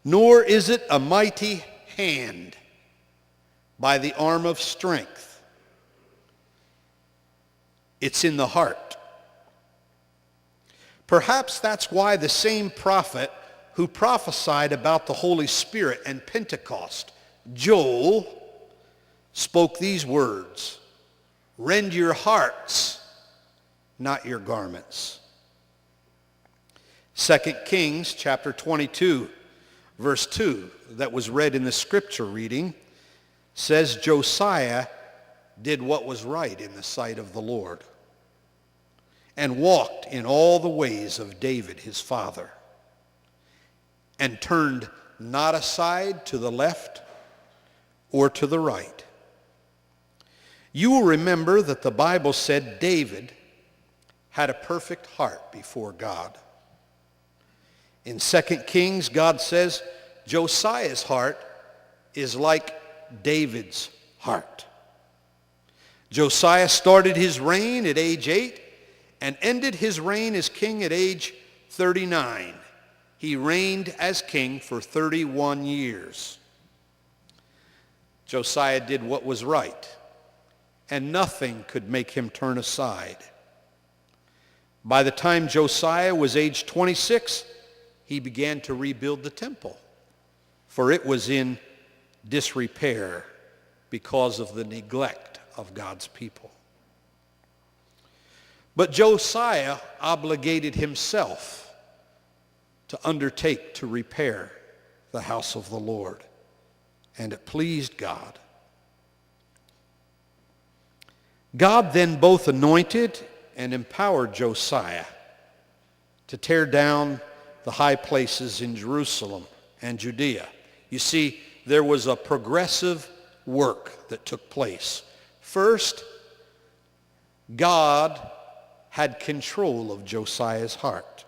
nor is it a mighty hand by the arm of strength. It's in the heart. Perhaps that's why the same prophet who prophesied about the Holy Spirit and Pentecost, Joel, spoke these words, "Rend your hearts, not your garments." 2 Kings chapter 22, verse 2, that was read in the scripture reading, says Josiah did what was right in the sight of the Lord and walked in all the ways of David his father and turned not aside to the left or to the right. You will remember that the Bible said David had a perfect heart before God. In 2 Kings, God says Josiah's heart is like David's heart. Josiah started his reign at age 8 and ended his reign as king at age 39. He reigned as king for 31 years. Josiah did what was right, and nothing could make him turn aside. By the time Josiah was age 26, he began to rebuild the temple, for it was in disrepair because of the neglect of God's people. But Josiah obligated himself to undertake to repair the house of the Lord, and it pleased God. God then both anointed and empowered Josiah to tear down the high places in Jerusalem and Judea. You see, there was a progressive work that took place. First, God had control of Josiah's heart.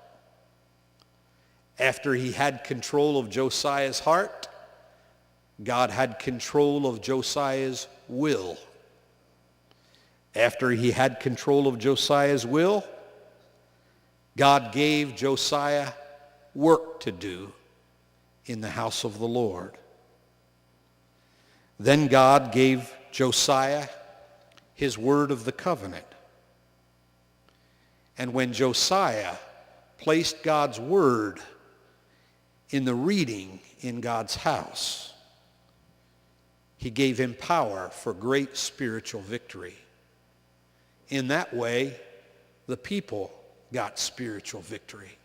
After he had control of Josiah's heart, God had control of Josiah's will. After he had control of Josiah's will, God gave Josiah work to do in the house of the Lord. Then God gave Josiah his word of the covenant. And when Josiah placed God's word in the reading in God's house, he gave him power for great spiritual victory. In that way, the people got spiritual victory.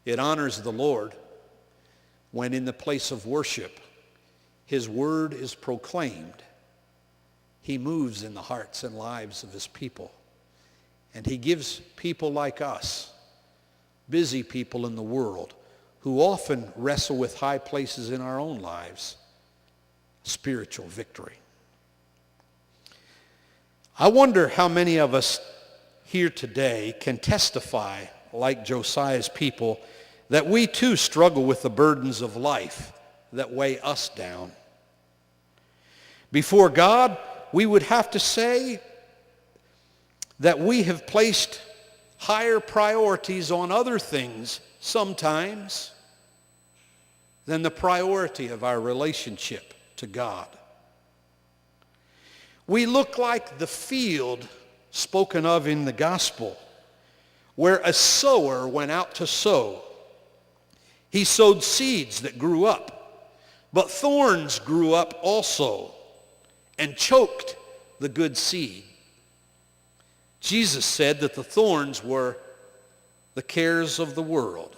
It honors the Lord when in the place of worship, his word is proclaimed. He moves in the hearts and lives of his people. And he gives people like us, busy people in the world, who often wrestle with high places in our own lives, spiritual victory. I wonder how many of us here today can testify, like Josiah's people, that we too struggle with the burdens of life that weigh us down. Before God, we would have to say that we have placed higher priorities on other things sometimes than the priority of our relationship to God. We look like the field spoken of in the gospel, where a sower went out to sow. He sowed seeds that grew up, but thorns grew up also and choked the good seed. Jesus said that the thorns were the cares of the world.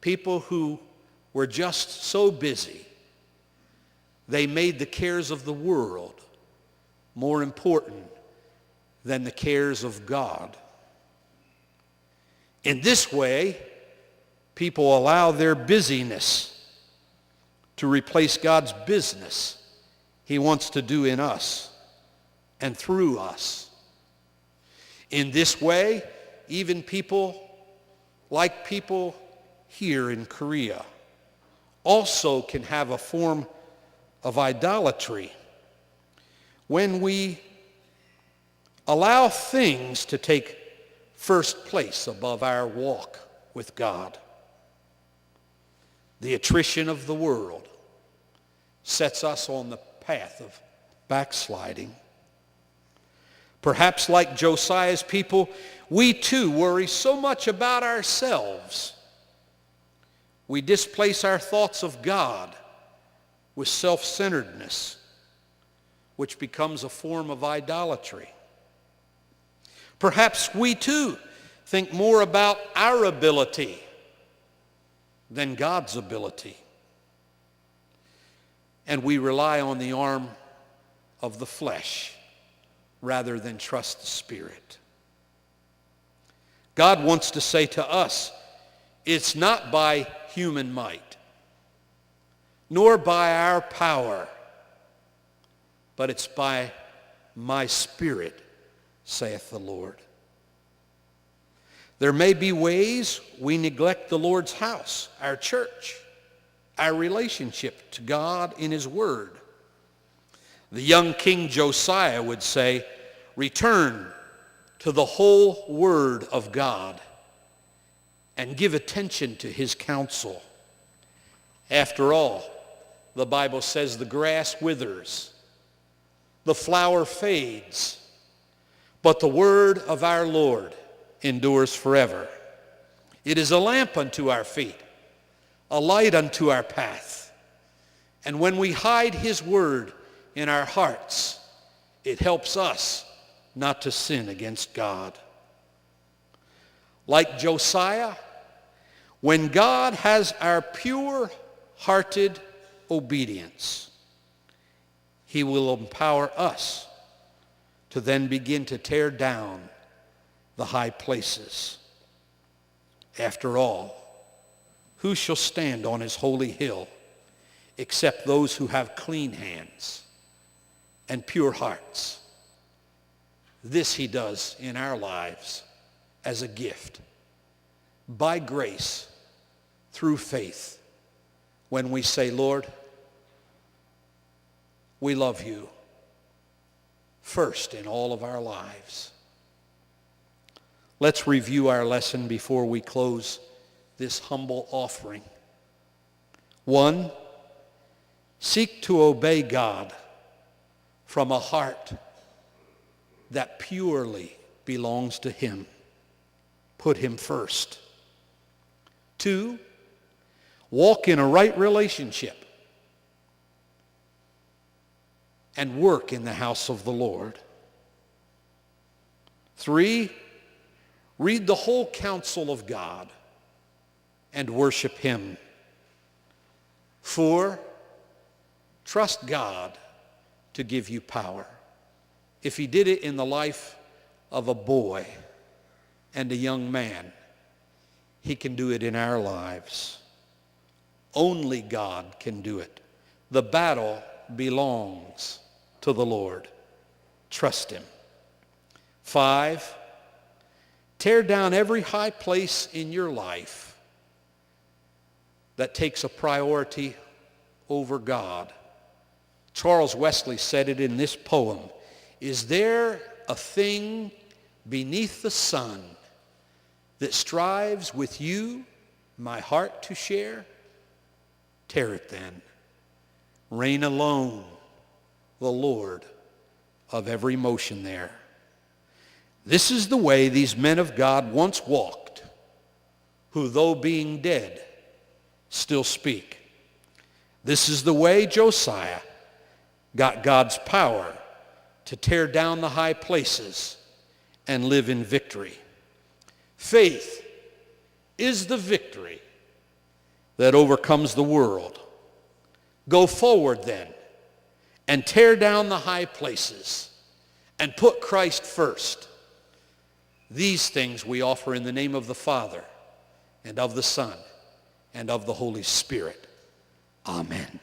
People who were just so busy, they made the cares of the world more important than the cares of God. In this way, people allow their busyness to replace God's business he wants to do in us and through us. In this way, even people like people here in Korea also can have a form of idolatry when we allow things to take first place above our walk with God. The attrition of the world sets us on the path of backsliding. Perhaps like Josiah's people, we too worry so much about ourselves. We displace our thoughts of God with self-centeredness, which becomes a form of idolatry. Perhaps we too think more about our ability than God's ability. And we rely on the arm of the flesh rather than trust the Spirit. God wants to say to us, it's not by human might, nor by our power, but it's by my Spirit, saith the Lord. There may be ways we neglect the Lord's house, our church, our relationship to God in His Word. The young King Josiah would say, return to the whole Word of God and give attention to His counsel. After all, the Bible says the grass withers, the flower fades, but the word of our Lord endures forever. It is a lamp unto our feet, a light unto our path. And when we hide His word in our hearts, it helps us not to sin against God. Like Josiah, when God has our pure-hearted obedience, He will empower us to then begin to tear down the high places. After all, who shall stand on His holy hill except those who have clean hands and pure hearts? This He does in our lives as a gift, by grace, through faith, when we say, Lord, we love You first in all of our lives. Let's review our lesson before we close this humble offering. 1, seek to obey God from a heart that purely belongs to Him. Put Him first. 2, walk in a right relationship and work in the house of the Lord. 3, read the whole counsel of God and worship Him. 4, trust God to give you power. If He did it in the life of a boy and a young man, He can do it in our lives. Only God can do it. The battle belongs to the Lord. Trust Him. 5, tear down every high place in your life that takes a priority over God. Charles Wesley said it in this poem, is there a thing beneath the sun that strives with you my heart to share? Tear it then. Reign alone, the Lord of every motion there. This is the way these men of God once walked, who though being dead, still speak. This is the way Josiah got God's power to tear down the high places and live in victory. Faith is the victory that overcomes the world. Go forward then and tear down the high places and put Christ first. These things we offer in the name of the Father and of the Son and of the Holy Spirit. Amen.